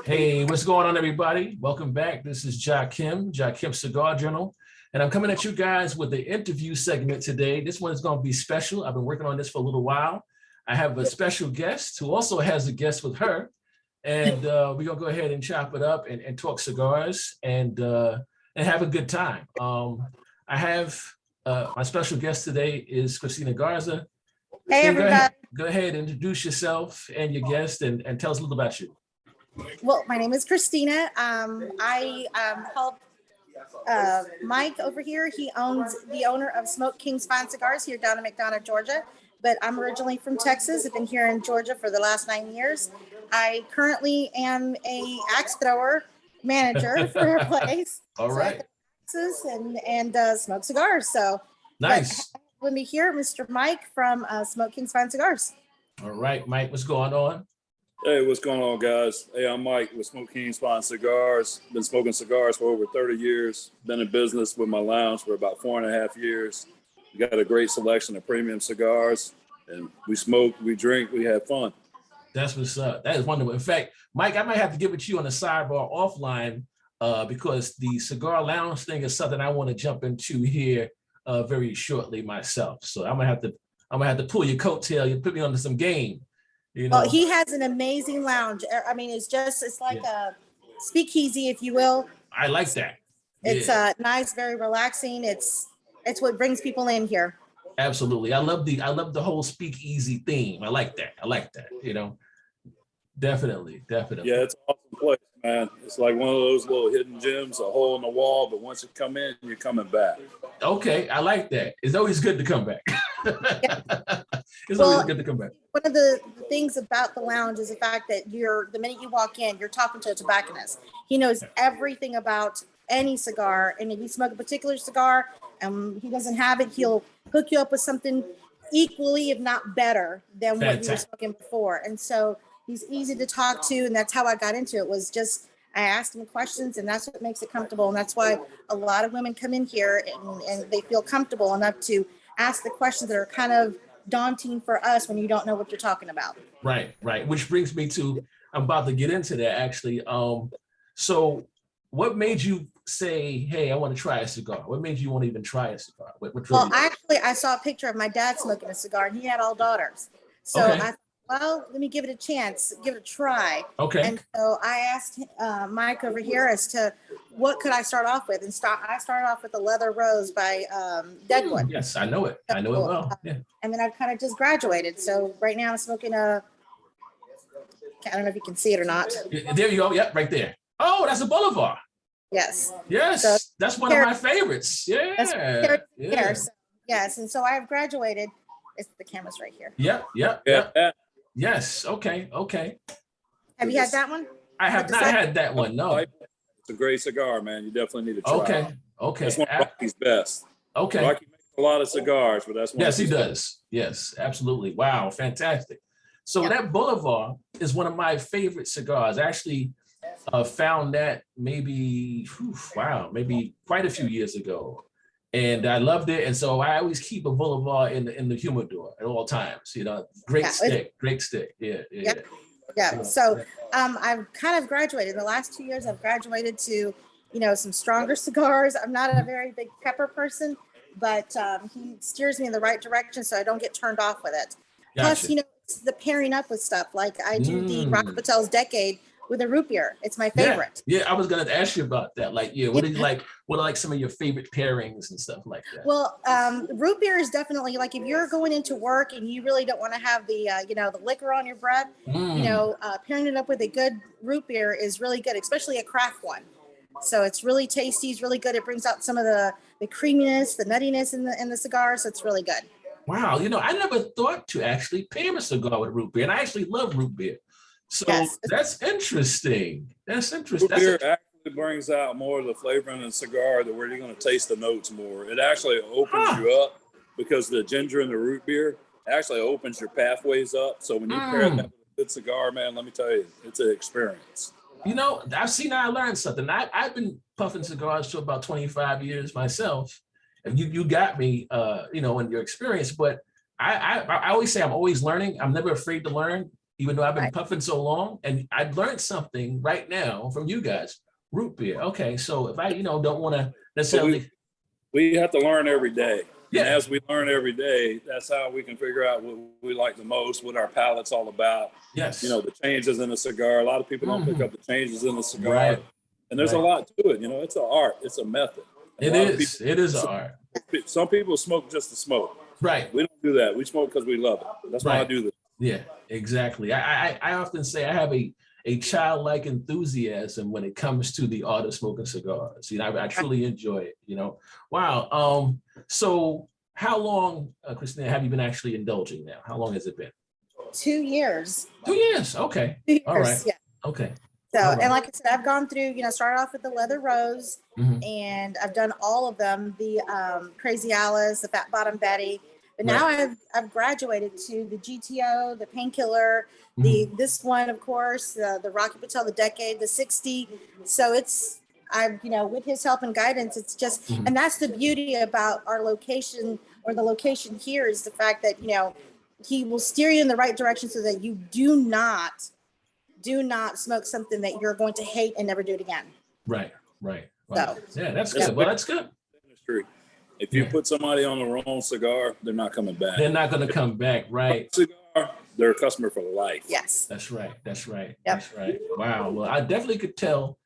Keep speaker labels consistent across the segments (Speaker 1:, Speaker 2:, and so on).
Speaker 1: Hey, what's going on, everybody? Welcome back. This is Jakim Cigar Journal, and I'm coming at you guys with the interview segment today. This one is going to be special. I've been working on this for a little while. I have a special guest who also has a guest with her, and we're going to go ahead and chop it up and talk cigars and have a good time. I have my special guest today is Christina Garza.
Speaker 2: Hey, everybody.
Speaker 1: Go ahead, introduce yourself and your guest and tell us a little about you.
Speaker 2: Well, my name is Christina. I help Mike over here. He owns the owner of Smoke King's Fine Cigars here down in McDonough, Georgia. But I'm originally from Texas. I've been here in Georgia for the last 9 years. I currently am a axe thrower manager for her place.
Speaker 1: All right.
Speaker 2: Texas and smoke cigars. So
Speaker 1: nice.
Speaker 2: With me here, Mr. Mike from Smoke King's Fine Cigars.
Speaker 1: All right, Mike, what's going on?
Speaker 3: Hey, what's going on, guys? Hey, I'm Mike with Smoke King's Fine Cigars. Been smoking cigars for over 30 years. Been in business with my lounge for about 4.5 years. We got a great selection of premium cigars, and we smoke, we drink, we have fun.
Speaker 1: That's what's up. That is wonderful. In fact, Mike, I might have to get with you on the sidebar offline because the cigar lounge thing is something I want to jump into here very shortly myself. So I'm gonna have to pull your coattail. You put me onto some game. You know?
Speaker 2: Well, he has an amazing lounge. I mean, it's like a speakeasy, if you will.
Speaker 1: I like that.
Speaker 2: It's nice, very relaxing. It's what brings people in here.
Speaker 1: Absolutely. I love the whole speakeasy theme. I like that. You know, definitely.
Speaker 3: Yeah, it's an awesome place, man. It's like one of those little hidden gems, a hole in the wall, but once you come in, you're coming back.
Speaker 1: Okay, I like that. It's always good to come back.
Speaker 2: Yeah.
Speaker 1: Always good to come back.
Speaker 2: One of the things about the lounge is the fact that the minute you walk in, you're talking to a tobacconist. He knows everything about any cigar, and if you smoke a particular cigar and he doesn't have it, he'll hook you up with something equally, if not better, than what you were smoking before. And so he's easy to talk to, and that's how I got into it. Was just I asked him questions, and that's what makes it comfortable. And that's why a lot of women come in here and they feel comfortable enough to ask the questions that are kind of daunting for us when you don't know what you're talking about.
Speaker 1: Right. Which brings me to, I'm about to get into that actually. So what made you say, hey, I want to try a cigar? What made you want to even try a cigar?
Speaker 2: Actually, I saw a picture of my dad smoking a cigar, and he had all daughters. So I thought, well, let me give it a chance, give it a try.
Speaker 1: Okay.
Speaker 2: And so I asked Mike over here as to what could I start off with, and I started off with the Leather Rose by Deadwood.
Speaker 1: Yes, I know it. I know it well. Yeah.
Speaker 2: And then I've kind of just graduated. So right now I'm smoking I don't know if you can see it or not.
Speaker 1: There you go. Yep, right there. Oh, that's a Boulevard.
Speaker 2: Yes.
Speaker 1: Yes, so that's one of my favorites. Yeah.
Speaker 2: So, yes, and so I have graduated. The camera's right here.
Speaker 1: Yep. Yes. Okay.
Speaker 2: Have you had that one?
Speaker 1: I have not had that one. No.
Speaker 3: It's a great cigar, man. You definitely need to try it.
Speaker 1: Okay.
Speaker 3: That's one of Rocky's best.
Speaker 1: Okay.
Speaker 3: Rocky makes a lot of cigars, but that's one.
Speaker 1: Yes, he does. Yes, absolutely. Wow, fantastic. So that Boulevard is one of my favorite cigars. I actually found that maybe quite a few years ago. And I loved it. And so I always keep a Boulevard in the humidor at all times. You know, great stick. Yeah.
Speaker 2: So I've kind of graduated. The last 2 years, I've graduated to, some stronger cigars. I'm not a very big pepper person, but he steers me in the right direction so I don't get turned off with it.
Speaker 1: Gotcha.
Speaker 2: Plus, it's the pairing up with stuff. Like I do the Rock Patel's Decade with a root beer. It's my favorite.
Speaker 1: Yeah, I was gonna ask you about that. Like, what did you like? What are like some of your favorite pairings and stuff like that?
Speaker 2: Well, root beer is definitely like if you're going into work and you really don't want to have the the liquor on your breath. Pairing it up with a good root beer is really good, especially a craft one. So it's really tasty. It's really good. It brings out some of the creaminess, the nuttiness in the cigar. So it's really good.
Speaker 1: Wow, I never thought to actually pair a cigar with root beer, and I actually love root beer. So that's interesting.
Speaker 3: Root beer actually brings out more of the flavor in the cigar where you're going to taste the notes more. It actually opens you up because the ginger and the root beer actually opens your pathways up. So when you pair that with a good cigar, man, let me tell you, it's an experience.
Speaker 1: I learned something. I've been puffing cigars for about 25 years myself. And you got me, in your experience, but I always say I'm always learning. I'm never afraid to learn, even though I've been
Speaker 2: Right.
Speaker 1: puffing so long. And I've learned something right now from you guys. Root beer. Okay, so if I, don't want to necessarily.
Speaker 3: We have to learn every day.
Speaker 1: Yeah.
Speaker 3: And as we learn every day, that's how we can figure out what we like the most, what our palate's all about.
Speaker 1: Yes.
Speaker 3: The changes in a cigar. A lot of people don't pick up the changes in the cigar.
Speaker 1: Right.
Speaker 3: And there's a lot to it. It's an art. It's a method.
Speaker 1: It is. It is an art.
Speaker 3: Some people smoke just to smoke.
Speaker 1: Right.
Speaker 3: We don't do that. We smoke because we love it. That's why I do this.
Speaker 1: Yeah, exactly. I often say I have a childlike enthusiasm when it comes to the art of smoking cigars. I truly enjoy it, Wow. So how long, Christina, have you been actually indulging now? How long has it been?
Speaker 2: 2 years.
Speaker 1: 2 years. Okay.
Speaker 2: 2 years,
Speaker 1: All right.
Speaker 2: yeah.
Speaker 1: Okay.
Speaker 2: So,
Speaker 1: All right.
Speaker 2: and like I said, I've gone through, started off with the Leather Rose,
Speaker 1: Mhm.
Speaker 2: and I've done all of them, the Crazy Alice, the Fat Bottom Betty. But now I've graduated to the GTO, the Painkiller, this one, of course, the Rocky Patel, the Decade, the 60. So with his help and guidance, it's just, and that's the beauty about our location, or the location here, is the fact that, he will steer you in the right direction so that you do not smoke something that you're going to hate and never do it again.
Speaker 1: Right. Wow.
Speaker 2: So,
Speaker 1: yeah, that's good. Well, that's good.
Speaker 3: Industry. If you put somebody on the wrong cigar, they're not coming back.
Speaker 1: They're not going to come back. Right.
Speaker 3: Cigar, they're a customer for life.
Speaker 2: yes.
Speaker 1: That's right. That's right.
Speaker 2: Yep.
Speaker 1: That's right. Wow. Well, I definitely could tell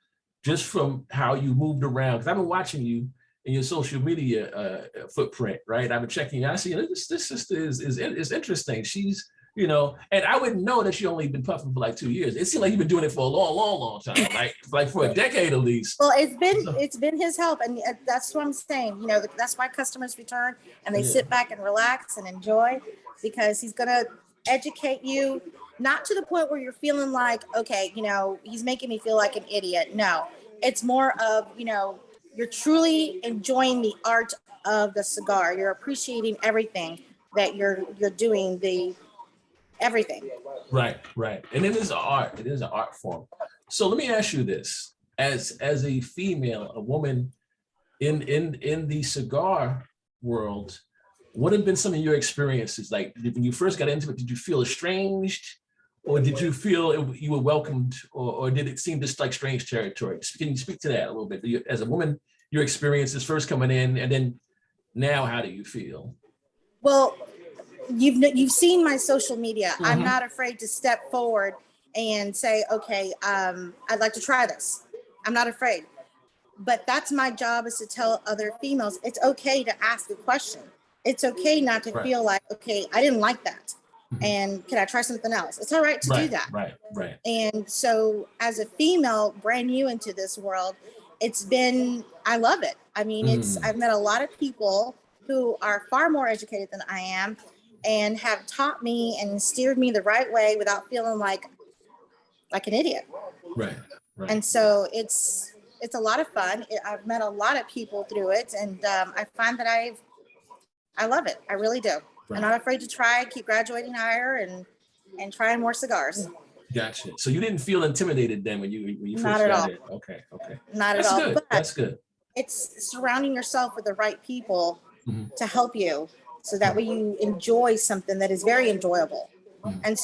Speaker 1: just from how you moved around, because I've been watching you in your social media footprint, right? I've been checking you. I see this sister is interesting. She's, and I wouldn't know that she only been puffing for like 2 years. It seemed like you've been doing it for a long time, like for a decade at least.
Speaker 2: Well, it's been his help, and that's what I'm saying. That's why customers return and they sit back and relax and enjoy, because he's gonna educate you, not to the point where you're feeling like, okay, he's making me feel like an idiot. No, it's more of, you're truly enjoying the art of the cigar. You're appreciating everything that you're doing, everything.
Speaker 1: Right. And it is an art. It is an art form. So let me ask you this: as a female, a woman in the cigar world, what have been some of your experiences? Like when you first got into it, did you feel estranged, or did you feel you were welcomed, or did it seem just like strange territory? Can you speak to that a little bit? As a woman, your experiences first coming in, and then now, how do you feel?
Speaker 2: Well, you've seen my social media. I'm not afraid to step forward and say, okay, I'd like to try this. I'm not afraid. But that's my job, is to tell other females it's okay to ask a question. It's okay not to feel like, okay, I didn't like that. And can I try something else? It's all right to do that.
Speaker 1: Right.
Speaker 2: And so as a female brand new into this world, I love it. I mean, I've met a lot of people who are far more educated than I am, and have taught me and steered me the right way without feeling like an idiot.
Speaker 1: Right.
Speaker 2: And so it's a lot of fun. I've met a lot of people through it, and I find that I love it. I really do.
Speaker 1: Right.
Speaker 2: I'm not afraid to try, keep graduating higher, and trying more cigars.
Speaker 1: Gotcha. So you didn't feel intimidated then when you first
Speaker 2: Not at
Speaker 1: got
Speaker 2: all.
Speaker 1: in? Okay.
Speaker 2: Not
Speaker 1: That's
Speaker 2: at all.
Speaker 1: good.
Speaker 2: But
Speaker 1: That's good.
Speaker 2: it's surrounding yourself with the right people to help you, so that way you enjoy something that is very enjoyable. And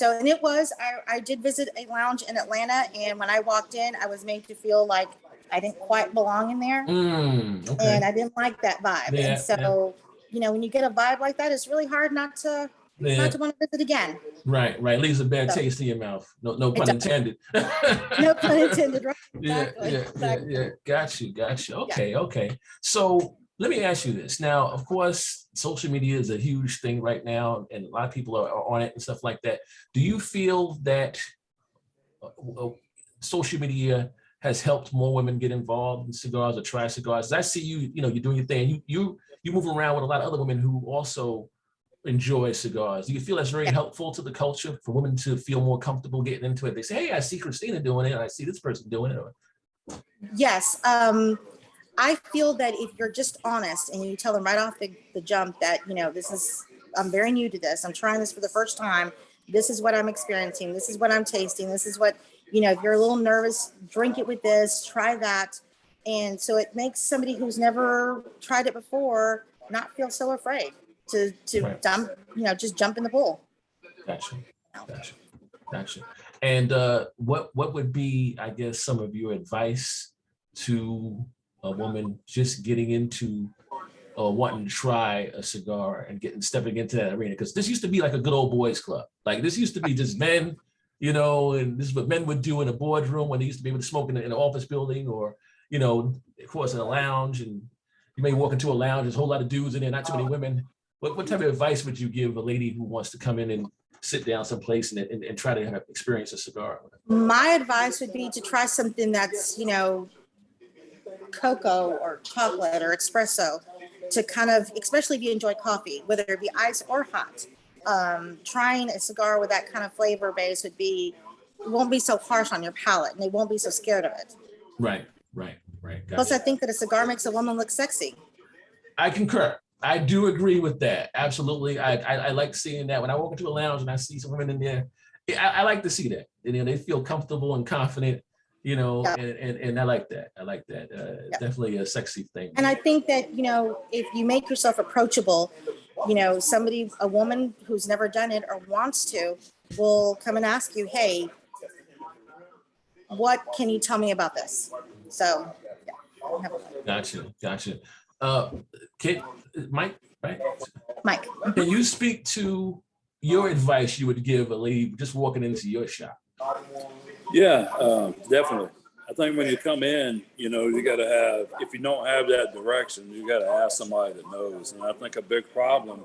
Speaker 2: I did visit a lounge in Atlanta, and when I walked in, I was made to feel like I didn't quite belong in there.
Speaker 1: Okay.
Speaker 2: And I didn't like that vibe.
Speaker 1: Yeah,
Speaker 2: and so, when you get a vibe like that, it's really hard not to want to visit again.
Speaker 1: Right. Leaves a bad taste in your mouth. No pun intended.
Speaker 2: No pun intended. Right? Exactly.
Speaker 1: Yeah. Got you. Okay. So let me ask you this. Now, of course, social media is a huge thing right now, and a lot of people are on it and stuff like that. Do you feel that social media has helped more women get involved in cigars or try cigars? I see you're doing your thing. You move around with a lot of other women who also enjoy cigars. Do you feel that's very helpful to the culture for women to feel more comfortable getting into it? They say, hey, I see Christina doing it, and I see this person doing it.
Speaker 2: Yes. I feel that if you're just honest and you tell them right off the jump that, I'm very new to this. I'm trying this for the first time. This is what I'm experiencing. This is what I'm tasting. This is what, if you're a little nervous, drink it with this, try that. And so it makes somebody who's never tried it before not feel so afraid to
Speaker 1: Right.
Speaker 2: dump, just jump in the pool.
Speaker 1: Gotcha. And what would be, I guess, some of your advice to a woman just getting into wanting to try a cigar and stepping into that arena? Because this used to be like a good old boys club. Like this used to be just men, and this is what men would do in a boardroom when they used to be able to smoke in an office building, or, of course, in a lounge. And you may walk into a lounge, there's a whole lot of dudes in there, not too many women. What type of advice would you give a lady who wants to come in and sit down someplace and try to have experience a cigar?
Speaker 2: My advice would be to try something that's, cocoa or chocolate or espresso, to kind of, especially if you enjoy coffee, whether it be ice or hot. Trying a cigar with that kind of flavor base won't be so harsh on your palate, and they won't be so scared of it.
Speaker 1: Right.
Speaker 2: Plus, I think that a cigar makes a woman look sexy.
Speaker 1: I concur. I do agree with that. Absolutely. I like seeing that. When I walk into a lounge and I see some women in there, I like to see that. They feel comfortable and confident, and I like that. Definitely a sexy thing.
Speaker 2: And I think that, if you make yourself approachable, a woman who's never done it or wants to will come and ask you, hey, what can you tell me about this? So,
Speaker 1: Gotcha. Mike, right?
Speaker 2: Mike.
Speaker 1: Can you speak to your advice you would give a lady just walking into your shop?
Speaker 3: Yeah, definitely. I think when you come in, you got to have, if you don't have that direction, you got to ask somebody that knows. And I think a big problem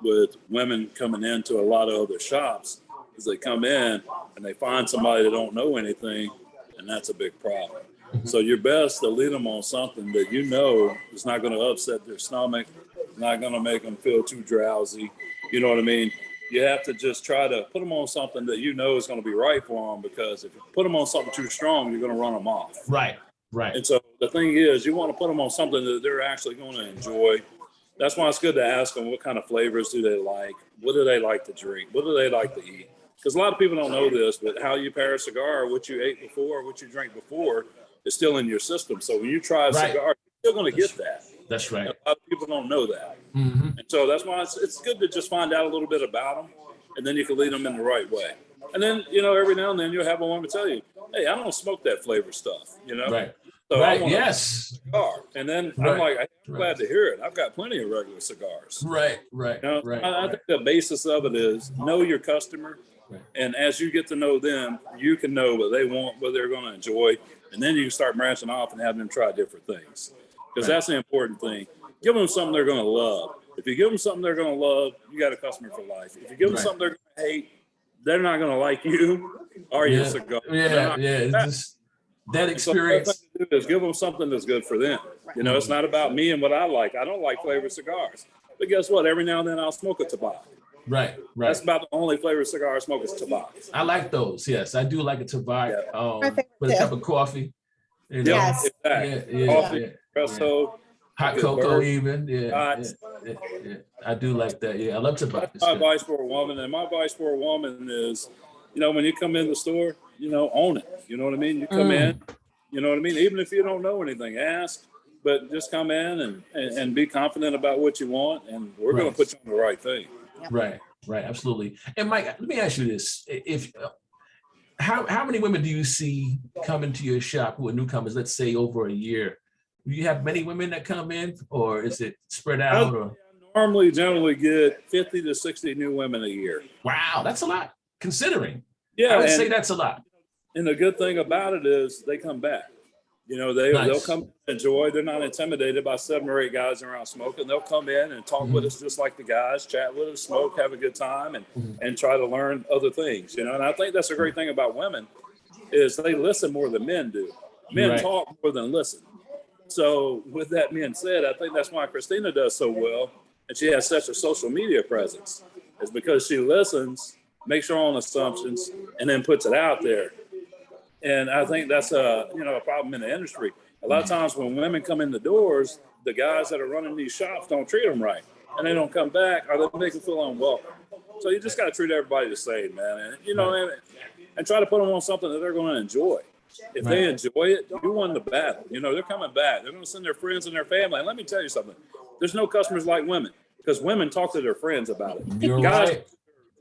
Speaker 3: with women coming into a lot of other shops is they come in and they find somebody that don't know anything, and that's a big problem. So you're best to lead them on something that is not going to upset their stomach, not going to make them feel too drowsy. You know what I mean? You have to just try to put them on something that is going to be right for them, because if you put them on something too strong, you're going to run them off.
Speaker 1: Right.
Speaker 3: And so the thing is, you want to put them on something that they're actually going to enjoy. That's why it's good to ask them what kind of flavors do they like? What do they like to drink? What do they like to eat? Because a lot of people don't know this, but how you pair a cigar, what you ate before, what you drank before, is still in your system. So when you try a cigar, you're still going to get that.
Speaker 1: That's right.
Speaker 3: A lot of people don't know that.
Speaker 1: Mm-hmm.
Speaker 3: And so that's why it's good to just find out a little bit about them, and then you can lead them in the right way. And then, every now and then you'll have a woman tell you, hey, I don't smoke that flavor stuff,
Speaker 1: Right.
Speaker 3: So
Speaker 1: right.
Speaker 3: I want
Speaker 1: Yes.
Speaker 3: a cigar. And then I'm like, I'm glad to hear it. I've got plenty of regular cigars.
Speaker 1: Right.
Speaker 3: I think the basis of it is know your customer.
Speaker 1: Right.
Speaker 3: And as you get to know them, you can know what they want, what they're going to enjoy. And then you can start branching off and having them try different things. Because that's the important thing. Give them something they're going to love. If you give them something they're going to love, you got a customer for life. If you give them something they're going to hate, they're not going to like you or your cigar.
Speaker 1: It's just that experience.
Speaker 3: So the thing to do is give them something that's good for them. It's not about me and what I like. I don't like flavored cigars. But guess what? Every now and then I'll smoke a tobacco.
Speaker 1: Right.
Speaker 3: That's about the only flavored cigar I smoke is tobacco.
Speaker 1: I like those. Yes, I do like a tobacco. With a cup of coffee.
Speaker 2: Yes.
Speaker 3: Exactly. Coffee, espresso.
Speaker 1: Hot cocoa, even. Yeah. I do like that. Yeah, I love tobacco.
Speaker 3: That's my advice for a woman. And my advice for a woman is, when you come in the store, own it. You know what I mean? You come in, you know what I mean? Even if you don't know anything, ask, but just come in and be confident about what you want, and we're going to put you on the right thing.
Speaker 1: Right. Absolutely. And Mike, let me ask you this. How many women do you see come into your shop who are newcomers, let's say over a year? Do you have many women that come in, or is it spread out?
Speaker 3: I normally generally get 50 to 60 new women a year.
Speaker 1: Wow, that's a lot, considering.
Speaker 3: Yeah,
Speaker 1: I would say that's a lot.
Speaker 3: And the good thing about it is they come back. They'll come enjoy. They're not intimidated by 7 or 8 guys around smoking. They'll come in and talk with us just like the guys, chat with us, smoke, have a good time, and try to learn other things. And I think that's a great thing about women is they listen more than men do. Men talk more than listen. So with that being said, I think that's why Christina does so well, and she has such a social media presence, is because she listens, makes her own assumptions, and then puts it out there. And I think that's a problem in the industry. A lot of times when women come in the doors, the guys that are running these shops don't treat them right, and they don't come back, or they make them feel unwelcome. So you just got to treat everybody the same, man. And and try to put them on something that they're going to enjoy. If they enjoy it, you won the battle. They're coming back. They're going to send their friends and their family. And let me tell you something. There's no customers like women, because women talk to their friends about it.
Speaker 1: You're
Speaker 3: Guys,
Speaker 1: right.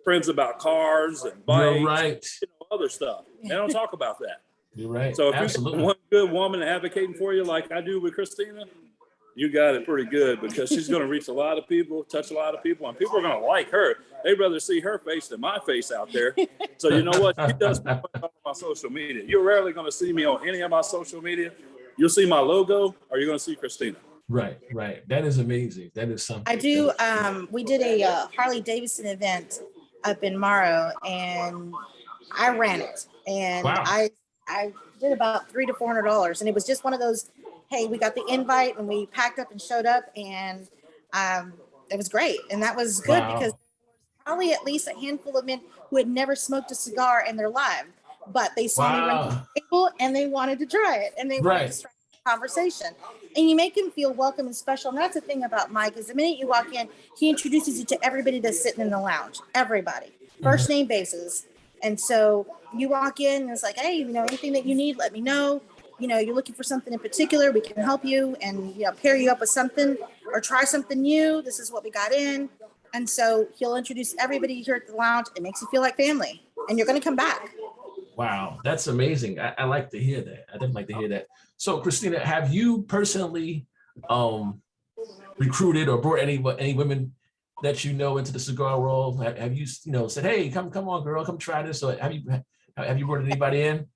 Speaker 3: friends about cars and bikes,
Speaker 1: You're right.
Speaker 3: other stuff. They don't talk about that.
Speaker 1: You're right.
Speaker 3: So if
Speaker 1: Absolutely.
Speaker 3: you got one good woman advocating for you, like I do with Christina, you got it pretty good, because she's going to reach a lot of people, touch a lot of people, and people are going to like her. They'd rather see her face than my face out there. So you know what? She does on my social media. You're rarely going to see me on any of my social media. You'll see my logo, or you're going to see Christina.
Speaker 1: Right, right. That is amazing. That is something.
Speaker 2: I do. We did a Harley Davidson event up in Morrow, and I ran it, and
Speaker 1: Wow.
Speaker 2: I did about $300 to $400, and it was just one of those. Hey, we got the invite, and we packed up and showed up, and it was great, and that was good
Speaker 1: Wow.
Speaker 2: because probably at least a handful of men who had never smoked a cigar in their life, but they saw me run the table and they wanted to try it, and they wanted to start a conversation. And you make them feel welcome and special. And that's the thing about Mike, is the minute you walk in, he introduces you to everybody that's sitting in the lounge. Everybody, first name basis. And so you walk in and it's like, hey, anything that you need, let me know. You're looking for something in particular, we can help you and pair you up with something or try something new. This is what we got in. And so he'll introduce everybody here at the lounge. It makes you feel like family, and you're going to come back.
Speaker 1: Wow, that's amazing. I like to hear that. I definitely like to hear that. So Christina, have you personally recruited or brought any women that into the cigar world? Have you said, hey, come on, girl, come try this? Or have you brought anybody in?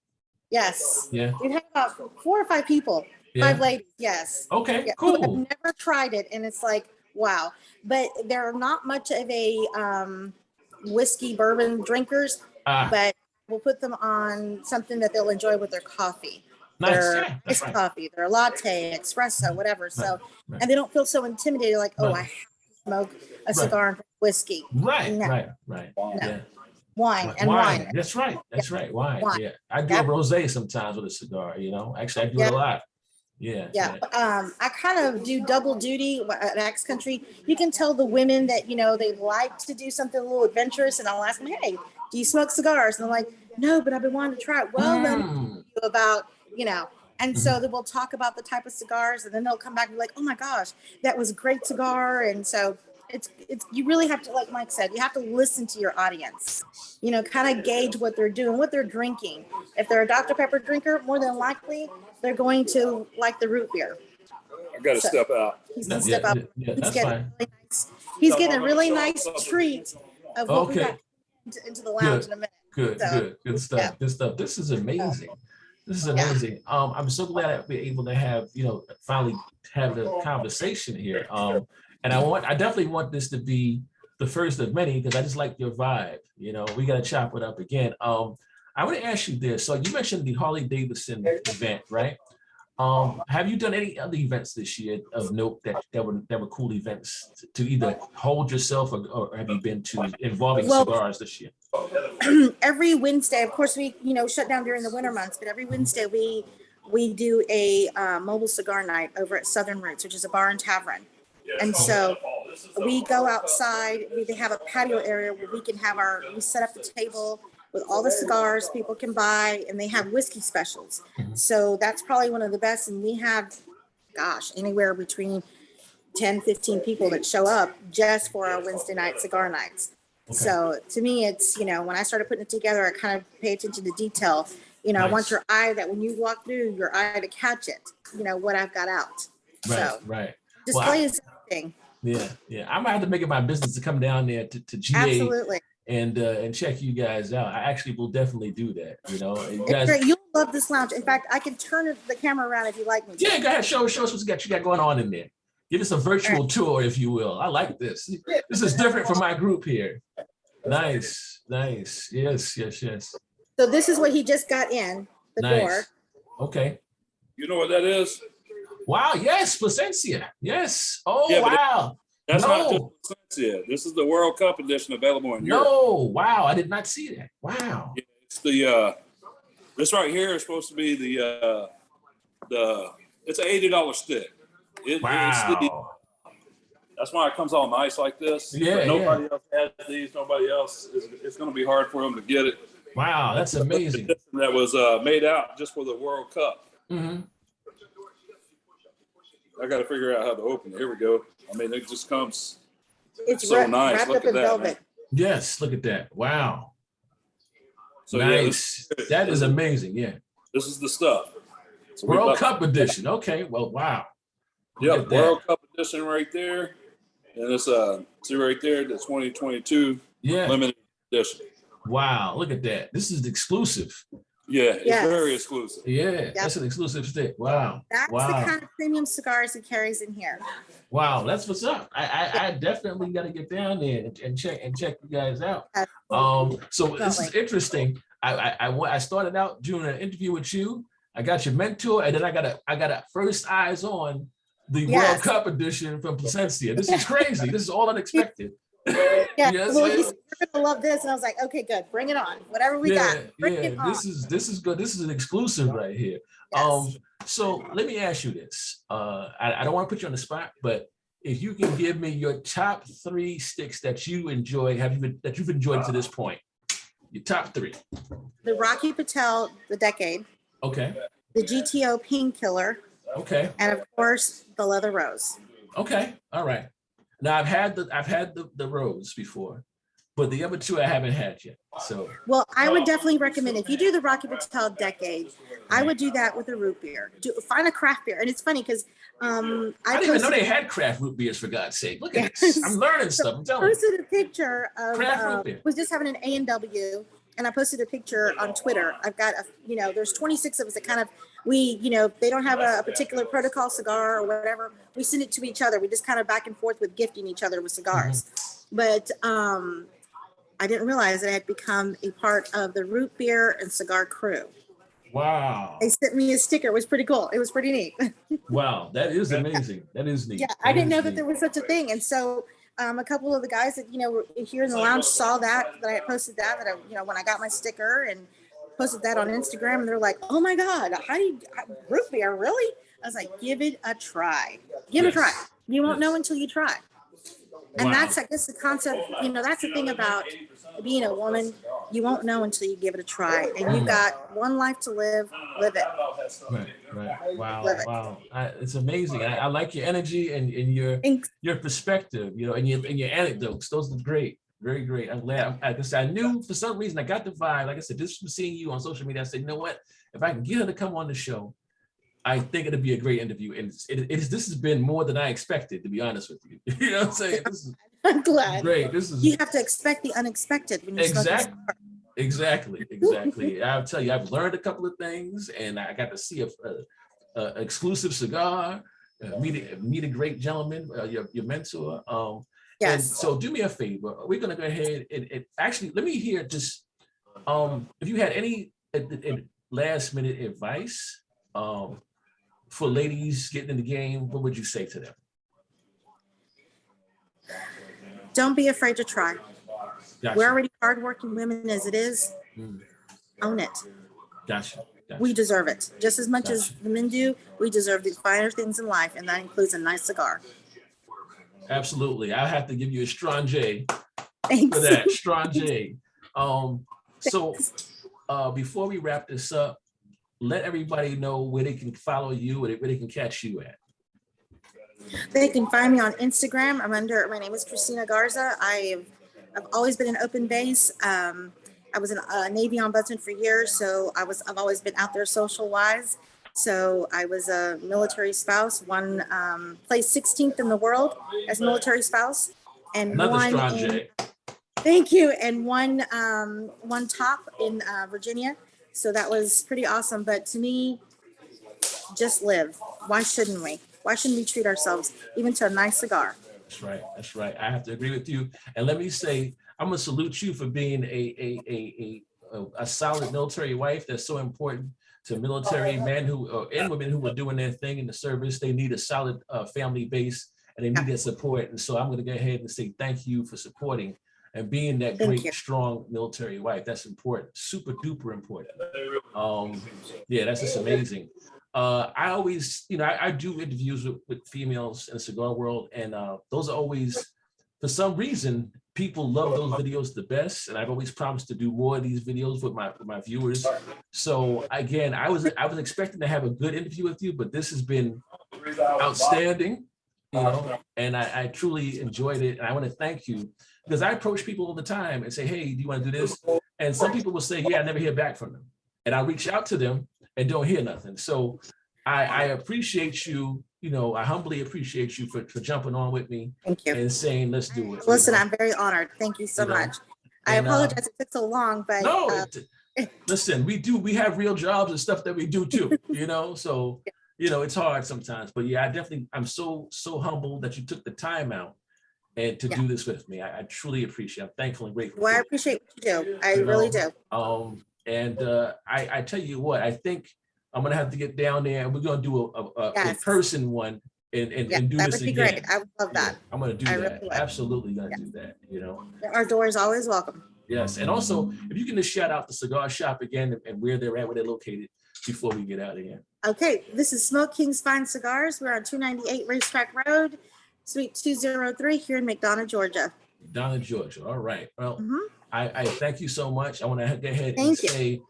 Speaker 2: Yes.
Speaker 1: Yeah.
Speaker 2: We've had about 4 or 5 people, 5 ladies. Yes.
Speaker 1: Okay,
Speaker 2: yeah,
Speaker 1: cool.
Speaker 2: I've never tried it, and it's like, wow. But they're not much of a whiskey bourbon drinkers, but we'll put them on something that they'll enjoy with their coffee.
Speaker 1: Nice.
Speaker 2: Their iced coffee, their latte, espresso, whatever. So, and they don't feel so intimidated, like, oh, I have to smoke a cigar and whiskey.
Speaker 1: Right.
Speaker 2: No.
Speaker 1: Right.
Speaker 2: No.
Speaker 1: Yeah.
Speaker 2: Wine.
Speaker 1: That's right. Wine. Yeah. I do a rosé sometimes with a cigar, Actually, I do it a lot. Yeah.
Speaker 2: I kind of do double duty at Axe Country. You can tell the women that, they like to do something a little adventurous, and I'll ask them, hey, do you smoke cigars? And they're like, no, but I've been wanting to try it. Well, let me tell you about, and so they will talk about the type of cigars, and then they'll come back and be like, oh my gosh, that was a great cigar. And so it's you really have to, like Mike said, you have to listen to your audience, kind of gauge what they're doing, what they're drinking. If they're a Dr. Pepper drinker, more than likely they're going to like the root beer.
Speaker 3: I got to step out.
Speaker 2: He's going to step out. He's getting a really nice treat of what we got into the lounge in a minute.
Speaker 1: Good stuff. Good stuff. This is amazing. This is amazing. I'm so glad I'll be able to have, finally have the conversation here. And I definitely want this to be the first of many, because I just like your vibe. We got to chop it up again. I want to ask you this. So you mentioned the Harley Davidson event, right? Have you done any other events this year of note that were cool events to either hold yourself, or have you been to involving cigars this year?
Speaker 2: Every Wednesday, of course, we shut down during the winter months, but every Wednesday we do a mobile cigar night over at Southern Roots, which is a bar and tavern. And so we go outside. They have a patio area where we set up the table with all the cigars people can buy, and they have whiskey specials. So that's probably one of the best. And we have, anywhere between 10, 15 people that show up just for our Wednesday night cigar nights. Okay. So to me, it's, when I started putting it together, I kind of pay attention to detail. Nice. I want your eye, that when you walk through, your eye to catch it, what I've got out.
Speaker 1: Right.
Speaker 2: Display is everything.
Speaker 1: Yeah. I might have to make it my business to come down there to GA.
Speaker 2: Absolutely.
Speaker 1: And check you guys out. I actually will definitely do that. You guys,
Speaker 2: great. You'll love this lounge. In fact, I can turn the camera around if you like me to.
Speaker 1: Yeah, go ahead. Show us what you got going on in there. Give us a virtual tour, if you will. I like this. This is different from my group here. Nice. Yes.
Speaker 2: So this is what he just got in the door.
Speaker 1: Okay.
Speaker 3: You know what that is?
Speaker 1: Wow. Yes, Plascencia. Yes. Oh, yeah, wow.
Speaker 3: That's not just Plascencia. This is the World Cup edition available in Europe.
Speaker 1: No, wow, I did not see that. Wow.
Speaker 3: Yeah, it's this right here is supposed to be it's an $80 stick.
Speaker 1: Wow.
Speaker 3: That's why it comes all nice like this.
Speaker 1: Yeah.
Speaker 3: But nobody else has these. Nobody else. It's going to be hard for them to get it.
Speaker 1: Wow, that's amazing.
Speaker 3: That was made out just for the World Cup.
Speaker 1: Mm-hmm.
Speaker 3: I got to figure out how to open it. Here we go. I mean, it just comes.
Speaker 2: It's
Speaker 3: So nice.
Speaker 2: wrapped
Speaker 3: Look
Speaker 2: up
Speaker 3: at
Speaker 2: in
Speaker 3: that,
Speaker 2: velvet.
Speaker 3: man.
Speaker 1: Yes, look at that. Wow.
Speaker 3: So yeah,
Speaker 1: Nice. That is amazing. Yeah.
Speaker 3: this is the stuff. So we
Speaker 1: World
Speaker 3: about-
Speaker 1: Cup edition. Okay. Well, wow. Look
Speaker 3: Yep,
Speaker 1: at that.
Speaker 3: World Cup edition right there. And it's see right there, the 2022
Speaker 1: Yeah.
Speaker 3: limited edition.
Speaker 1: Wow. Look at that. This is exclusive.
Speaker 3: Yeah, it's
Speaker 2: Yes.
Speaker 3: very exclusive.
Speaker 1: Yeah. That's an exclusive stick. Wow.
Speaker 2: That's
Speaker 1: Wow.
Speaker 2: the kind of premium cigars he carries in here.
Speaker 1: Wow, that's what's up. I definitely got to get down there and check you guys out. So this is interesting. I started out doing an interview with you. I got your mentor, and then I got a first eyes on the World Cup edition from Plascencia. This is crazy. This is all unexpected.
Speaker 2: Yeah,
Speaker 1: Yes,
Speaker 2: well,
Speaker 1: yeah.
Speaker 2: he's gonna love this, and I was like, okay, good, bring it on. Whatever we got, bring it on.
Speaker 1: This is good. This is an exclusive right here.
Speaker 2: Yes.
Speaker 1: So let me ask you this. I don't want to put you on the spot, but if you can give me your top 3 sticks that you enjoy, that you've enjoyed to this point, your top 3.
Speaker 2: The Rocky Patel, the Decade,
Speaker 1: Okay.
Speaker 2: the GTO Painkiller,
Speaker 1: Okay.
Speaker 2: and of course the Leather Rose.
Speaker 1: Okay. All right. Now I've had the rose before, but the other 2 I haven't had yet. So
Speaker 2: Well, I would definitely recommend if you do the Rocky Patel Decade, I would do that with a root beer. Find a craft beer, and it's funny because
Speaker 1: I didn't even know they had craft root beers, for God's sake. Look at this. I'm learning stuff. I'm telling you.
Speaker 2: posted a picture of
Speaker 1: Craft root beer.
Speaker 2: was just having an A&W, and I posted a picture on Twitter. I've got there's 26 of us that kind of they don't have a particular protocol cigar or whatever. We send it to each other. We just kind of back and forth with gifting each other with cigars. But I didn't realize that I had become a part of the root beer and cigar crew.
Speaker 1: Wow.
Speaker 2: They sent me a sticker. It was pretty cool. It was pretty neat.
Speaker 1: Wow. That is amazing. That is neat.
Speaker 2: Yeah, I didn't know that there was such a thing. And so a couple of the guys that, were here in the lounge saw that I had posted that I, when I got my sticker and posted that on Instagram, and they're like, oh my God, root beer, really? I was like, give it a try. Give it a try. You won't know until you try. And that's, I guess, the concept, that's the thing about being a woman. You won't know until you give it a try. And you've got one life to live it.
Speaker 1: Right. Wow.
Speaker 2: Live it.
Speaker 1: Wow. It's amazing. I like your energy and your perspective, and your anecdotes. Those are great. Very great. I'm glad. I knew for some reason I got the vibe. Like I said, just from seeing you on social media, I said, you know what? If I can get her to come on the show, I think it'd be a great interview. And this has been more than I expected, to be honest with you. You know what I'm saying? This is
Speaker 2: I'm glad.
Speaker 1: great.
Speaker 2: You have to expect the unexpected when you
Speaker 1: Exactly. I'll tell you, I've learned a couple of things, and I got to see a exclusive cigar, meet a great gentleman, your mentor.
Speaker 2: Yes.
Speaker 1: And so do me a favor. We're going to go ahead and actually, let me hear just, if you had any last minute advice for ladies getting in the game, what would you say to them?
Speaker 2: Don't be afraid to try.
Speaker 1: Gotcha.
Speaker 2: We're already hardworking women as it is. Own it.
Speaker 1: Gotcha.
Speaker 2: We deserve it. Just as much as the men do, we deserve the finer things in life, and that includes a nice cigar.
Speaker 1: Absolutely. I have to give you a strong J
Speaker 2: Thanks.
Speaker 1: for that. Strong J. So before we wrap this up, let everybody know where they can follow you and where they can catch you at.
Speaker 2: They can find me on Instagram. My name is Christina Garza. I've always been an open base. I was a Navy ombudsman for years, so I've always been out there social wise. So I was a placed 16th in the world as military spouse, and thank you, and one top in Virginia. So that was pretty awesome. But to me, just live. Why shouldn't we? Why shouldn't we treat ourselves even to a nice cigar?
Speaker 1: That's right. I have to agree with you. And let me say, I'm gonna salute you for being a solid military wife. That's so important to military men and women who are doing their thing in the service. They need a solid family base, and they need that support. And so I'm going to go ahead and say thank you for supporting and being that strong military wife. That's important, super duper important. That's just amazing. I always, I do interviews with females in the cigar world, and those are always, for some reason, people love those videos the best, and I've always promised to do more of these videos with my viewers. So again, I was expecting to have a good interview with you, but this has been outstanding. you know, and I truly enjoyed it. And I want to thank you because I approach people all the time and say, hey, do you want to do this? And some people will say, yeah, I never hear back from them. And I reach out to them and don't hear nothing. So I appreciate you, you know, I humbly appreciate you for jumping on with me
Speaker 2: Thank you.
Speaker 1: and saying, let's do it.
Speaker 2: Listen,
Speaker 1: you know?
Speaker 2: I'm very honored. Thank you so
Speaker 1: You know,
Speaker 2: much. I
Speaker 1: and,
Speaker 2: apologize it took so long, but
Speaker 1: no, listen, we have real jobs and stuff that we do too, you know, so, you know, it's hard sometimes, but yeah, I'm so humbled that you took the time out and to do this with me. I truly appreciate it. I'm thankful and grateful.
Speaker 2: well, I appreciate what you do. I really do.
Speaker 1: And I tell you what, I think I'm gonna have to get down there and we're gonna do a in-person one and do
Speaker 2: that
Speaker 1: this
Speaker 2: would be
Speaker 1: again.
Speaker 2: Great. I would love that.
Speaker 1: I'm gonna do
Speaker 2: I
Speaker 1: that.
Speaker 2: really would.
Speaker 1: Absolutely gonna do that, you know.
Speaker 2: Our door is always welcome.
Speaker 1: Yes, and also if you can just shout out the cigar shop again and where they're at, where they're located before we get out of here.
Speaker 2: Okay, this is Smoke King's Fine Cigars. We're on 298 Racetrack Road, Suite 203 here in McDonough, Georgia.
Speaker 1: McDonough, Georgia. All right. Well, I thank you so much. I want to go ahead and
Speaker 2: Thank
Speaker 1: say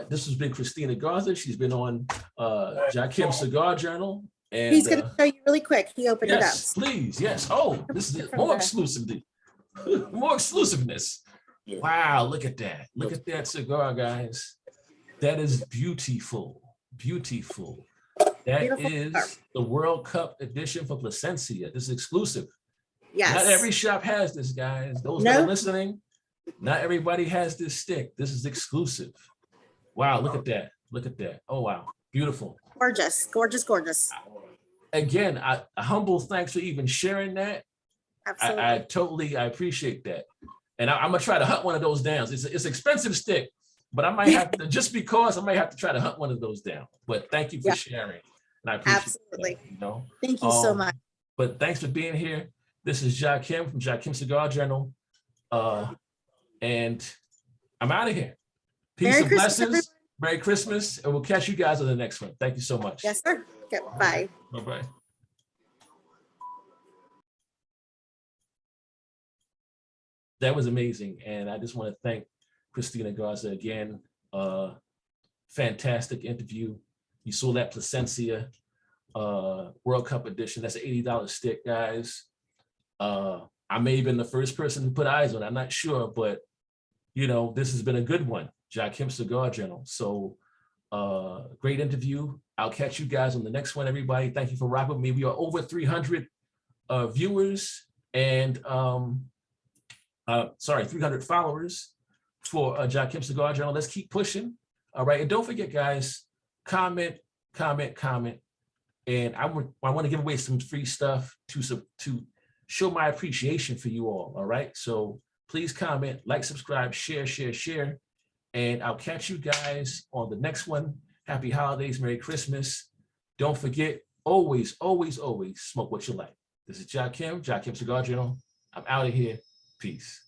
Speaker 1: this has been Christina Garza. She's been on Jakim Cigar Journal. And
Speaker 2: he's going to show you really quick. He opened it up.
Speaker 1: Yes, please. Yes. Oh, this is more exclusivity. More exclusiveness. Wow, look at that. Look at that cigar, guys. That is beautiful. Beautiful. That beautiful is cigar. The World Cup edition for Plascencia. This is exclusive.
Speaker 2: Yes.
Speaker 1: Not every shop has this, guys. Those that are listening, not everybody has this stick. This is exclusive. Wow, look at that. Look at that. Oh, wow. Beautiful.
Speaker 2: Gorgeous, gorgeous, gorgeous.
Speaker 1: Again, a humble thanks for even sharing that.
Speaker 2: Absolutely.
Speaker 1: I appreciate that. And I'm gonna try to hunt one of those down. It's an expensive stick, but I might have to, just because I might have to try to hunt one of those down. But thank you for sharing. And I appreciate that, you know.
Speaker 2: Thank you so much.
Speaker 1: But thanks for being here. This is Jakim from Jakim Cigar Journal. And I'm out of here. Peace and blessings. Merry Christmas. And we'll catch you guys on the next one. Thank you so much.
Speaker 2: Yes, sir. Okay, bye.
Speaker 1: Bye-bye. That was amazing. And I just want to thank Christina Garza again. Fantastic interview. You saw that Plascencia World Cup edition. That's an $80 stick, guys. I may have been the first person to put eyes on it. I'm not sure, but you know, this has been a good one. Jakim Cigar Journal. So great interview. I'll catch you guys on the next one, everybody. Thank you for rocking with me. We are over 300 viewers and 300 followers for Jakim Cigar Journal. Let's keep pushing. All right. And don't forget, guys, comment. And I want to give away some free stuff to show my appreciation for you all. All right. So please comment, like, subscribe, share. And I'll catch you guys on the next one. Happy holidays. Merry Christmas. Don't forget, always smoke what you like. This is Jakim Cigar Journal. I'm out of here. Peace.